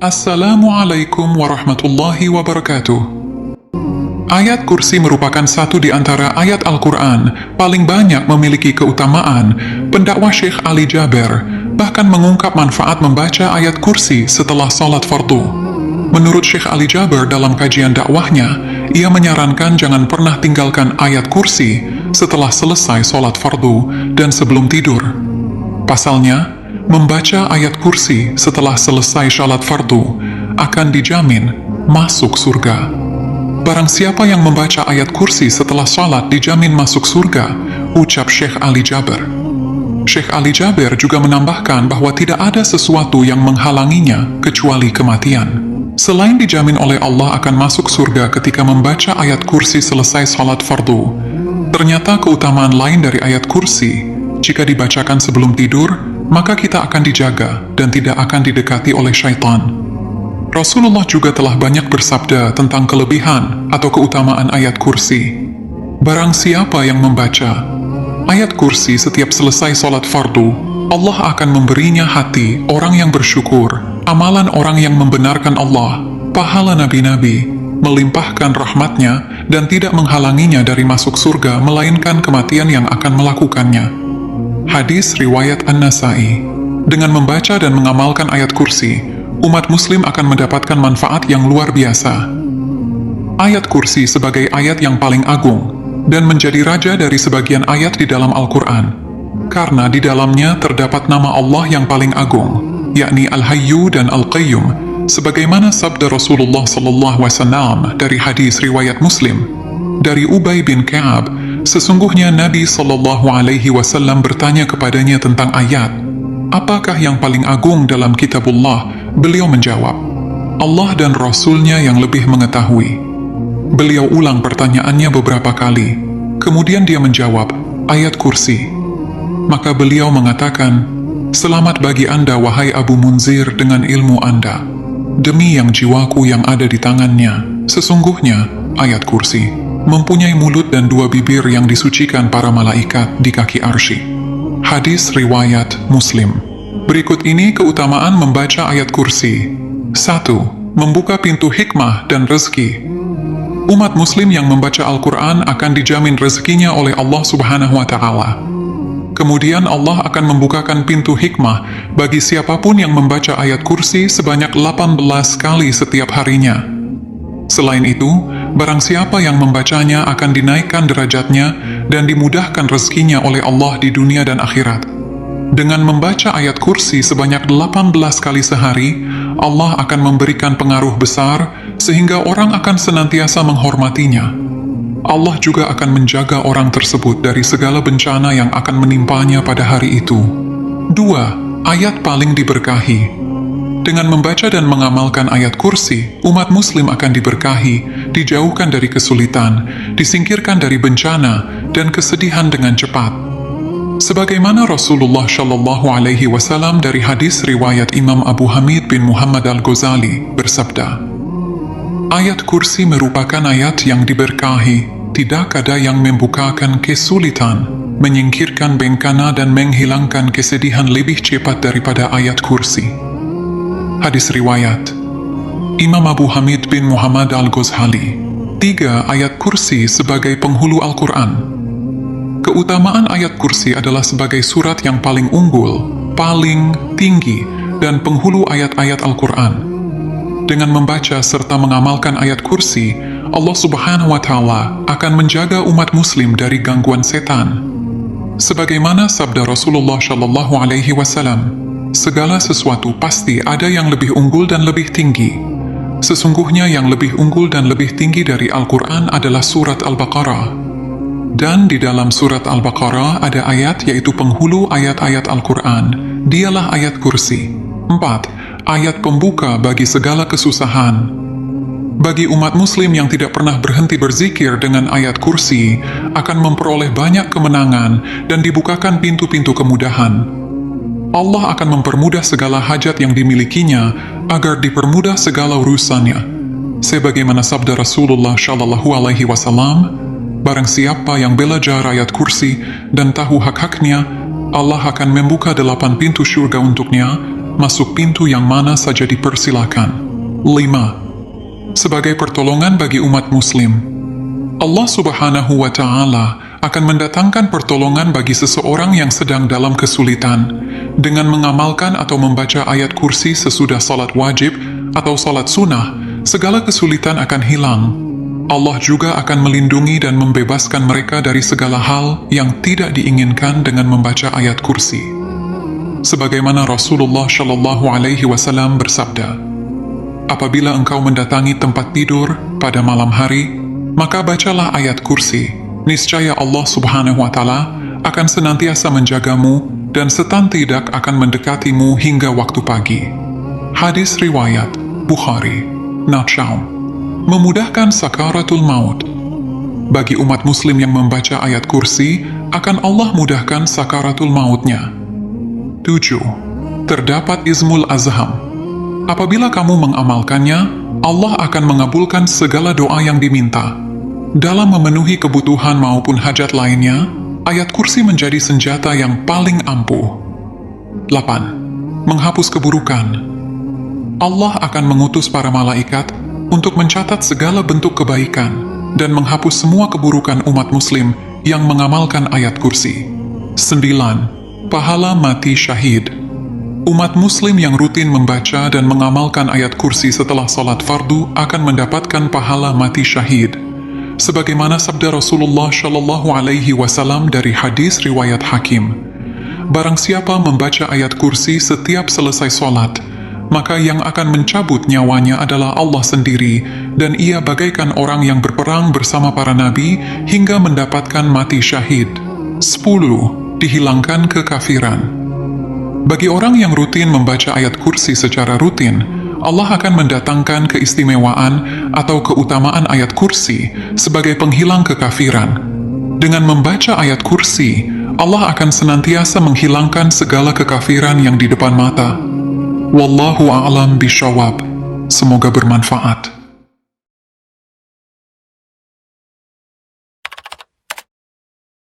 Assalamualaikum warahmatullahi wabarakatuh. Ayat kursi merupakan satu di antara ayat Al-Quran paling banyak memiliki keutamaan. Pendakwah Syekh Ali Jaber bahkan mengungkap manfaat membaca ayat kursi setelah salat fardu. Menurut Syekh Ali Jaber dalam kajian dakwahnya, ia menyarankan jangan pernah tinggalkan ayat kursi setelah selesai salat fardu dan sebelum tidur. Pasalnya, membaca ayat kursi setelah selesai salat fardu akan dijamin masuk surga. Barang siapa yang membaca ayat kursi setelah salat dijamin masuk surga, ucap Syekh Ali Jaber. Syekh Ali Jaber juga menambahkan bahwa tidak ada sesuatu yang menghalanginya kecuali kematian. Selain dijamin oleh Allah akan masuk surga ketika membaca ayat kursi selesai salat fardu, ternyata keutamaan lain dari ayat kursi, jika dibacakan sebelum tidur, maka kita akan dijaga dan tidak akan didekati oleh syaitan. Rasulullah juga telah banyak bersabda tentang kelebihan atau keutamaan ayat kursi. Barang siapa yang membaca ayat kursi setiap selesai salat fardu, Allah akan memberinya hati orang yang bersyukur, amalan orang yang membenarkan Allah, pahala nabi-nabi, melimpahkan rahmatnya, dan tidak menghalanginya dari masuk surga melainkan kematian yang akan melakukannya. Hadis riwayat An-Nasai. Dengan membaca dan mengamalkan ayat kursi, umat muslim akan mendapatkan manfaat yang luar biasa. Ayat kursi sebagai ayat yang paling agung dan menjadi raja dari sebagian ayat di dalam Al-Quran, karena di dalamnya terdapat nama Allah yang paling agung, yakni Al-Hayyu dan Al-Qayyum, sebagaimana sabda Rasulullah SAW dari hadis riwayat Muslim dari Ubay bin Ka'ab. Sesungguhnya Nabi SAW bertanya kepadanya tentang ayat, apakah yang paling agung dalam kitabullah? Beliau menjawab, Allah dan Rasulnya yang lebih mengetahui. Beliau ulang pertanyaannya beberapa kali, kemudian dia menjawab, ayat kursi. Maka beliau mengatakan, selamat bagi Anda wahai Abu Munzir dengan ilmu Anda. Demi yang jiwaku yang ada di tangannya, sesungguhnya ayat kursi mempunyai mulut dan dua bibir yang disucikan para malaikat di kaki arsy. Hadis riwayat Muslim. Berikut ini keutamaan membaca ayat kursi. 1. Membuka pintu hikmah dan rezeki. Umat muslim yang membaca Al-Quran akan dijamin rezekinya oleh Allah Subhanahu wa Ta'ala. Kemudian Allah akan membukakan pintu hikmah bagi siapapun yang membaca ayat kursi sebanyak 18 kali setiap harinya. Selain itu, barang siapa yang membacanya akan dinaikkan derajatnya dan dimudahkan rezekinya oleh Allah di dunia dan akhirat. Dengan membaca ayat kursi sebanyak 18 kali sehari, Allah akan memberikan pengaruh besar sehingga orang akan senantiasa menghormatinya. Allah juga akan menjaga orang tersebut dari segala bencana yang akan menimpanya pada hari itu. 2. Ayat paling diberkahi. Dengan membaca dan mengamalkan ayat kursi, umat muslim akan diberkahi, dijauhkan dari kesulitan, disingkirkan dari bencana, dan kesedihan dengan cepat. Sebagaimana Rasulullah SAW dari hadis riwayat Imam Abu Hamid bin Muhammad Al-Ghazali bersabda, ayat kursi merupakan ayat yang diberkahi, tidak ada yang membukakan kesulitan, menyingkirkan bencana dan menghilangkan kesedihan lebih cepat daripada ayat kursi. Hadis riwayat Imam Abu Hamid bin Muhammad Al-Ghazali. 3. Ayat kursi sebagai penghulu Al-Quran. Keutamaan ayat kursi adalah sebagai surat yang paling unggul, paling tinggi, dan penghulu ayat-ayat Al-Quran. Dengan membaca serta mengamalkan ayat kursi, Allah Subhanahu wa Ta'ala akan menjaga umat muslim dari gangguan setan. Sebagaimana sabda Rasulullah SAW, segala sesuatu pasti ada yang lebih unggul dan lebih tinggi. Sesungguhnya yang lebih unggul dan lebih tinggi dari Al-Quran adalah surat Al-Baqarah. Dan di dalam surat Al-Baqarah ada ayat yaitu penghulu ayat-ayat Al-Quran. Dialah ayat kursi. 4. Ayat pembuka bagi segala kesusahan. Bagi umat muslim yang tidak pernah berhenti berzikir dengan ayat kursi, akan memperoleh banyak kemenangan dan dibukakan pintu-pintu kemudahan. Allah akan mempermudah segala hajat yang dimilikinya agar dipermudah segala urusannya. Sebagaimana sabda Rasulullah SAW, Barang siapa yang belajar ayat kursi dan tahu hak-haknya, Allah akan membuka 8 pintu surga untuknya, masuk pintu yang mana saja dipersilakan. 5. Sebagai pertolongan bagi umat muslim, Allah Subhanahu wa Ta'ala akan mendatangkan pertolongan bagi seseorang yang sedang dalam kesulitan dengan mengamalkan atau membaca ayat kursi sesudah salat wajib atau salat sunnah. Segala kesulitan akan hilang. Allah juga akan melindungi dan membebaskan mereka dari segala hal yang tidak diinginkan dengan membaca ayat kursi. Sebagaimana Rasulullah Shallallahu Alaihi Wasallam bersabda, apabila engkau mendatangi tempat tidur pada malam hari, maka bacalah ayat kursi. Niscaya Allah Subhanahu wa Ta'ala akan senantiasa menjagamu dan setan tidak akan mendekatimu hingga waktu pagi. Hadis riwayat Bukhari. Natsyaum. Memudahkan sakaratul maut. Bagi umat muslim yang membaca ayat kursi, akan Allah mudahkan sakaratul mautnya. 7. Terdapat izmul azham. Apabila kamu mengamalkannya, Allah akan mengabulkan segala doa yang diminta. Dalam memenuhi kebutuhan maupun hajat lainnya, ayat kursi menjadi senjata yang paling ampuh. 8. Menghapus keburukan. Allah akan mengutus para malaikat untuk mencatat segala bentuk kebaikan dan menghapus semua keburukan umat muslim yang mengamalkan ayat kursi. 9. Pahala mati syahid. Umat muslim yang rutin membaca dan mengamalkan ayat kursi setelah salat fardu akan mendapatkan pahala mati syahid. Sebagaimana sabda Rasulullah Shallallahu Alaihi Wasallam dari hadis riwayat Hakim, barang siapa membaca ayat kursi setiap selesai salat, maka yang akan mencabut nyawanya adalah Allah sendiri, dan ia bagaikan orang yang berperang bersama para nabi hingga mendapatkan mati syahid. 10. Dihilangkan kekafiran. Bagi orang yang rutin membaca ayat kursi secara rutin, Allah akan mendatangkan keistimewaan atau keutamaan ayat kursi sebagai penghilang kekafiran. Dengan membaca ayat kursi, Allah akan senantiasa menghilangkan segala kekafiran yang di depan mata. Wallahu a'lam bishawab. Semoga bermanfaat.